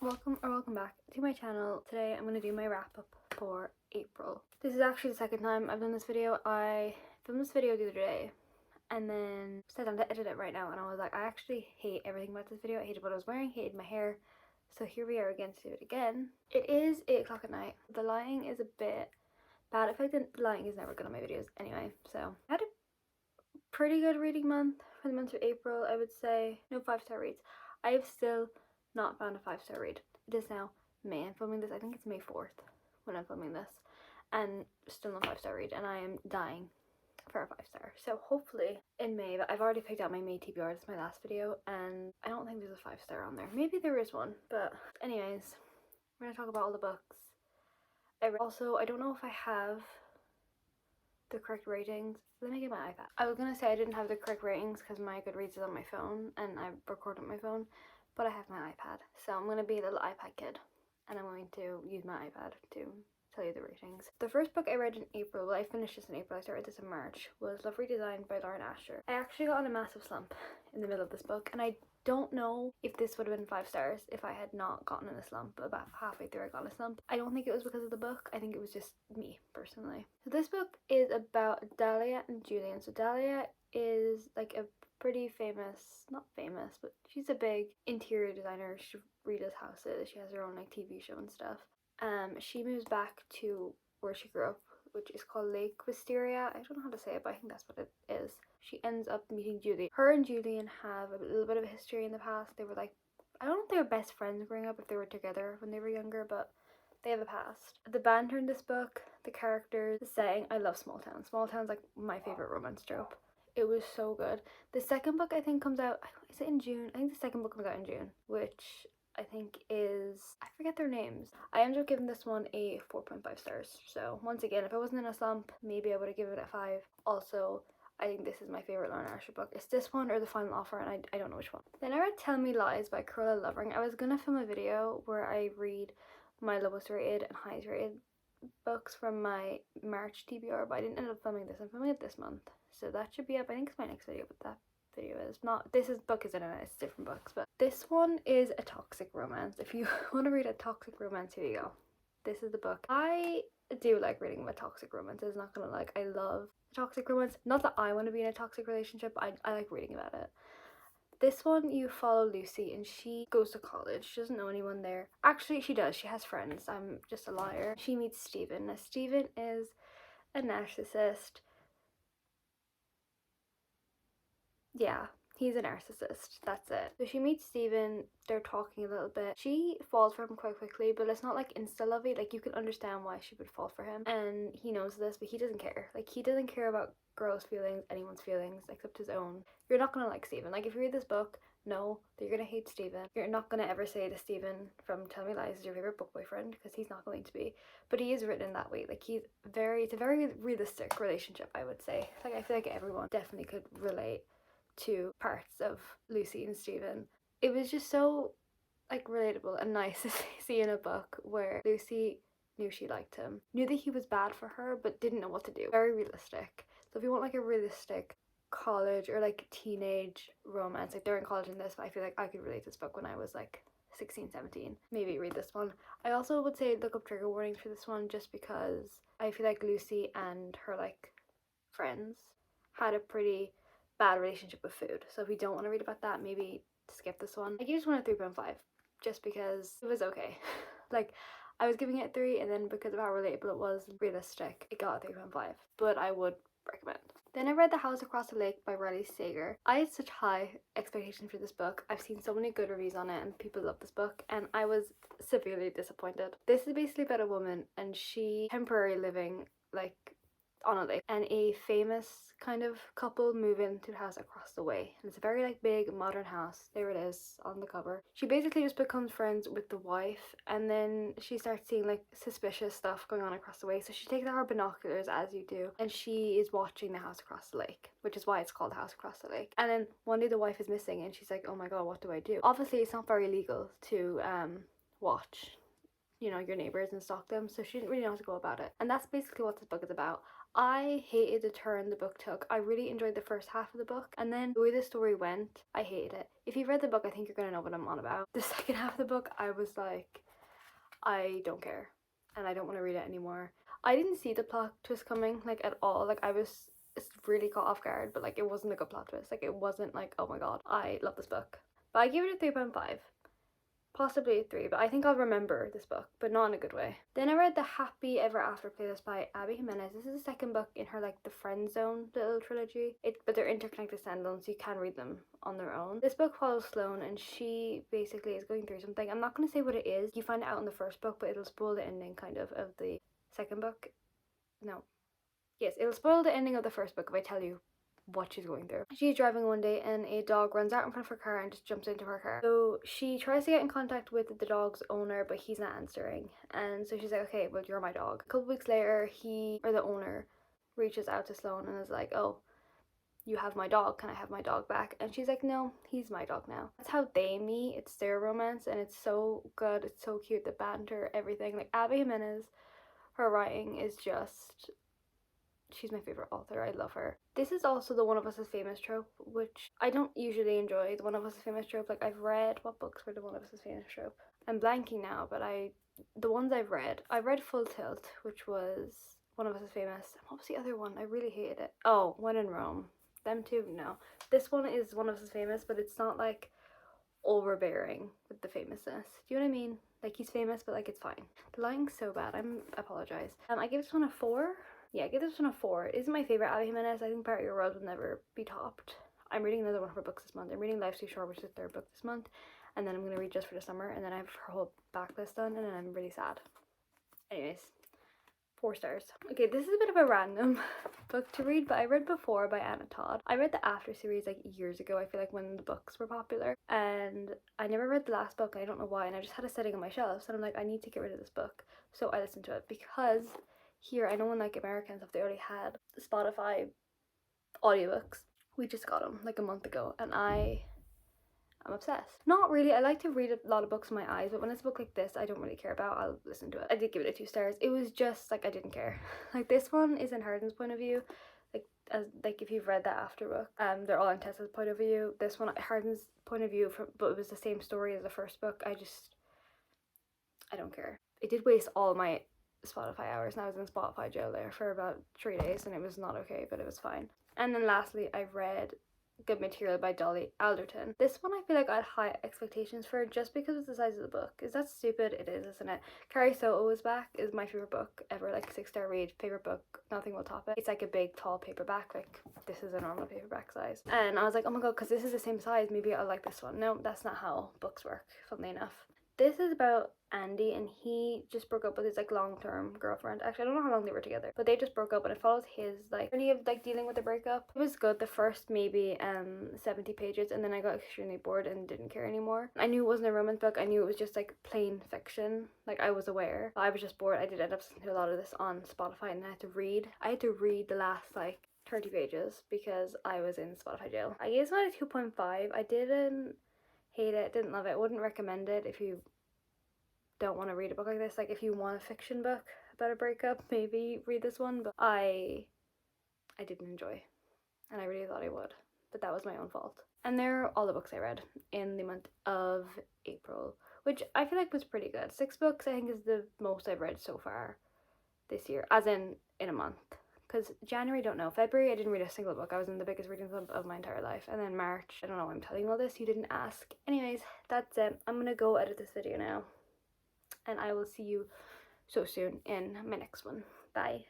Welcome back to my channel. Today I'm going to do my wrap up for April. This is actually the second time I've done this video. I filmed this video the other day and then sat down to edit it right now, and I was like, I actually hate everything about this video. I hated what I was wearing, hated my hair, so here we are again to do it again. It is 8 o'clock at night. The lighting is a bit bad. I feel like the lighting is never good on my videos anyway. So I had a pretty good reading month for the month of April, I would say. No 5-star reads. I have still not found a 5-star read. It is now May. I'm filming this, I think it's May 4th when I'm filming this, and still no 5-star read, and I am dying for a 5-star. So hopefully in May, but I've already picked out my May TBR. This is my last video, and I don't think there's a 5-star on there. Maybe there is one, but anyways, we're gonna talk about all the books. I don't know if I have the correct ratings. Let me get my iPad. I was gonna say I didn't have the correct ratings because my Goodreads is on my phone and I record on my phone, but I have my iPad, so I'm gonna be a little iPad kid and I'm going to use my iPad to tell you the ratings. The first book I read in April, well, I finished this in April, I started this in March, was Love Redesigned by Lauren Asher. I actually got on a massive slump in the middle of this book, and I don't know if this would have been 5 stars if I had not gotten in a slump. About halfway through I got in a slump. I don't think it was because of the book, I think it was just me personally. So this book is about Dahlia and Julian. So Dahlia is like a pretty famous, not famous, but she's a big interior designer. She redoes houses, she has her own like TV show and stuff. She moves back to where she grew up, which is called Lake Wisteria. I don't know how to say it, but I think that's what it is. She ends up meeting Julie. Her and Julian have a little bit of a history in the past. They were like, I don't know if they were best friends growing up, if they were together when they were younger, but they have a past. The banter in this book, the characters, the setting, I love small towns. Small towns like my favorite romance trope. It was so good. The second book I think comes out, is it in June? I think the second book comes out in June, which I think is, I forget their names. I ended up giving this one a 4.5 stars. So once again, if I wasn't in a slump, maybe I would have given it a 5. Also, I think this is my favourite Lauren Asher book. It's this one or The Final Offer, and I don't know which one. Then I read Tell Me Lies by Cruella Lovering. I was gonna film a video where I read my lowest rated and highest rated books from my March TBR, but I didn't end up filming this. I'm filming it this month, so that should be up. I think it's my next video, but that video is not, book isn't in it, it's different books, but this one is a toxic romance. If you want to read a toxic romance, here you go. This is the book. I do like reading about toxic romances, not gonna lie. I love toxic romance. Not that I want to be in a toxic relationship, I like reading about it. This one, you follow Lucy, and she goes to college. She doesn't know anyone there. Actually, she does. She has friends. I'm just a liar. She meets Stephen. Now, Stephen is a narcissist. Yeah, he's a narcissist. That's it. So she meets Stephen. They're talking a little bit. She falls for him quite quickly, but it's not like insta-lovey. Like, you can understand why she would fall for him. And he knows this, but he doesn't care. Like, he doesn't care about girls' feelings, anyone's feelings, except his own. You're not gonna like Stephen. Like, if you read this book, know that you're gonna hate Stephen. You're not gonna ever say to Stephen from Tell Me Lies is your favorite book boyfriend, because he's not going to be. But he is written in that way. Like, it's a very realistic relationship, I would say. Like, I feel like everyone definitely could relate to parts of Lucy and Stephen. It was just so like relatable and nice to see in a book where Lucy knew she liked him, knew that he was bad for her, but didn't know what to do. Very realistic. So if you want like a realistic college or like teenage romance, like they're in college in this, but I feel like I could relate this book when I was like 16, 17. Maybe read this one. I also would say look up trigger warnings for this one, just because I feel like Lucy and her like friends had a pretty bad relationship with food. So if you don't want to read about that, maybe skip this one. I gave this one a 3.5 just because it was okay. Like, I was giving it a 3, and then because of how relatable it was, realistic, it got a 3.5. But I would recommend. Then I read The House Across the Lake by Riley Sager. I had such high expectations for this book. I've seen so many good reviews on it and people love this book, and I was severely disappointed. This is basically about a woman, and she temporarily living like on a lake, and a famous kind of couple move into the house across the way, and it's a very like big modern house. There it is on the cover. She basically just becomes friends with the wife, and then she starts seeing like suspicious stuff going on across the way, so she takes out her binoculars, as you do, and she is watching the house across the lake, which is why it's called The House Across the Lake. And then one day the wife is missing, and she's like, oh my god, what do I do? Obviously it's not very legal to watch, you know, your neighbors and stalk them, so she didn't really know how to go about it. And that's basically what this book is about. I hated the turn the book took. I really enjoyed the first half of the book, and then the way the story went, I hated it. If you've read the book, I think you're gonna know what I'm on about. The second half of the book, I was like, I don't care, and I don't want to read it anymore. I didn't see the plot twist coming, like, at all. Like, I was really caught off guard, but like, it wasn't a good plot twist. Like, it wasn't like, oh my god, I love this book. But I gave it a 3.5. Possibly a 3, but I think I'll remember this book, but not in a good way. Then I read The Happy Ever After playlist by Abby Jimenez. This is the second book in her like the Friend Zone little trilogy. But they're interconnected standalones, so you can read them on their own. This book follows Sloane, and she basically is going through something. I'm not going to say what it is. You find it out in the first book, but it'll spoil the ending kind of the second book. No. Yes, it'll spoil the ending of the first book if I tell you what she's going through. She's driving one day and a dog runs out in front of her car and just jumps into her car. So she tries to get in contact with the dog's owner, but he's not answering. And so she's like, okay, well, you're my dog. A couple weeks later, the owner reaches out to Sloane and is like, oh, you have my dog, can I have my dog back? And she's like, no, he's my dog now. That's how they meet. It's their romance, and it's so good. It's so cute. The banter, everything. Like, Abby Jimenez, her writing is just, she's my favorite author. I love her. This is also the One of Us is Famous trope, which I don't usually enjoy. The One of Us is Famous trope. Like, I've read, what books were the One of Us is Famous trope? I'm blanking now, but the ones I read Full Tilt, which was One of Us is Famous. What was the other one? I really hated it. Oh, When in Rome. Them two? No. This one is One of Us is Famous, but it's not like overbearing with the famousness. Do you know what I mean? Like, he's famous, but like, it's fine. The lighting's so bad. I apologize. I give this one a 4. Yeah, I give this one a 4. It isn't my favourite Abby Jimenez. I think Part of Your World will never be topped. I'm reading another one of her books this month. I'm reading Life's Too Short, which is the 3rd book this month. And then I'm going to read Just for the Summer. And then I have her whole backlist done. And then I'm really sad. Anyways, 4 stars. Okay, this is a bit of a random book to read, but I read Before by Anna Todd. I read the After series like years ago, I feel like, when the books were popular. And I never read the last book, and I don't know why. And I just had it sitting on my shelves. And I'm like, I need to get rid of this book. So I listened to it because here, I know in like America and stuff, they already had Spotify audiobooks. We just got them like a month ago, and I'm obsessed. Not really. I like to read a lot of books with my eyes, but when it's a book like this I don't really care about, I'll listen to it. I did give it a 2 stars. It was just like, I didn't care. Like, this one is in Hardin's point of view. Like if you've read that After book, they're all in Tessa's point of view. This one, Hardin's point of view, but it was the same story as the first book. I don't care. It did waste all my Spotify hours, and I was in Spotify jail there for about 3 days, and it was not okay, but it was fine. And then lastly, I read Good Material by Dolly Alderton. This one I feel like I had high expectations for just because of the size of the book. Is that stupid? It is, isn't it? Carrie Soto is back is my favorite book ever, like 6-star read, favorite book, nothing will top it. It's like a big tall paperback, like this is a normal paperback size. And I was like, oh my god, because this is the same size, maybe I'll like this one. No, that's not how books work, funnily enough. This is about Andy, and he just broke up with his like long-term girlfriend. Actually, I don't know how long they were together, but they just broke up, and it follows his like journey of like dealing with the breakup. It was good the first maybe 70 pages, and then I got extremely bored and didn't care anymore. I knew it wasn't a romance book. I knew it was just like plain fiction. Like, I was aware, but I was just bored. I did end up listening to a lot of this on Spotify, and I had to read the last like 30 pages because I was in Spotify jail. I gave it a 2.5. I didn't hate it, didn't love it, wouldn't recommend it if you don't want to read a book like this. Like, if you want a fiction book about a breakup, maybe read this one, but I didn't enjoy, and I really thought I would, but that was my own fault. And they're all the books I read in the month of April, which I feel like was pretty good. 6 books I think is the most I've read so far this year, as in a month. Because January, don't know. February, I didn't read a single book. I was in the biggest reading slump of my entire life. And then March, I don't know why I'm telling you all this. You didn't ask. Anyways, that's it. I'm gonna go edit this video now. And I will see you so soon in my next one. Bye.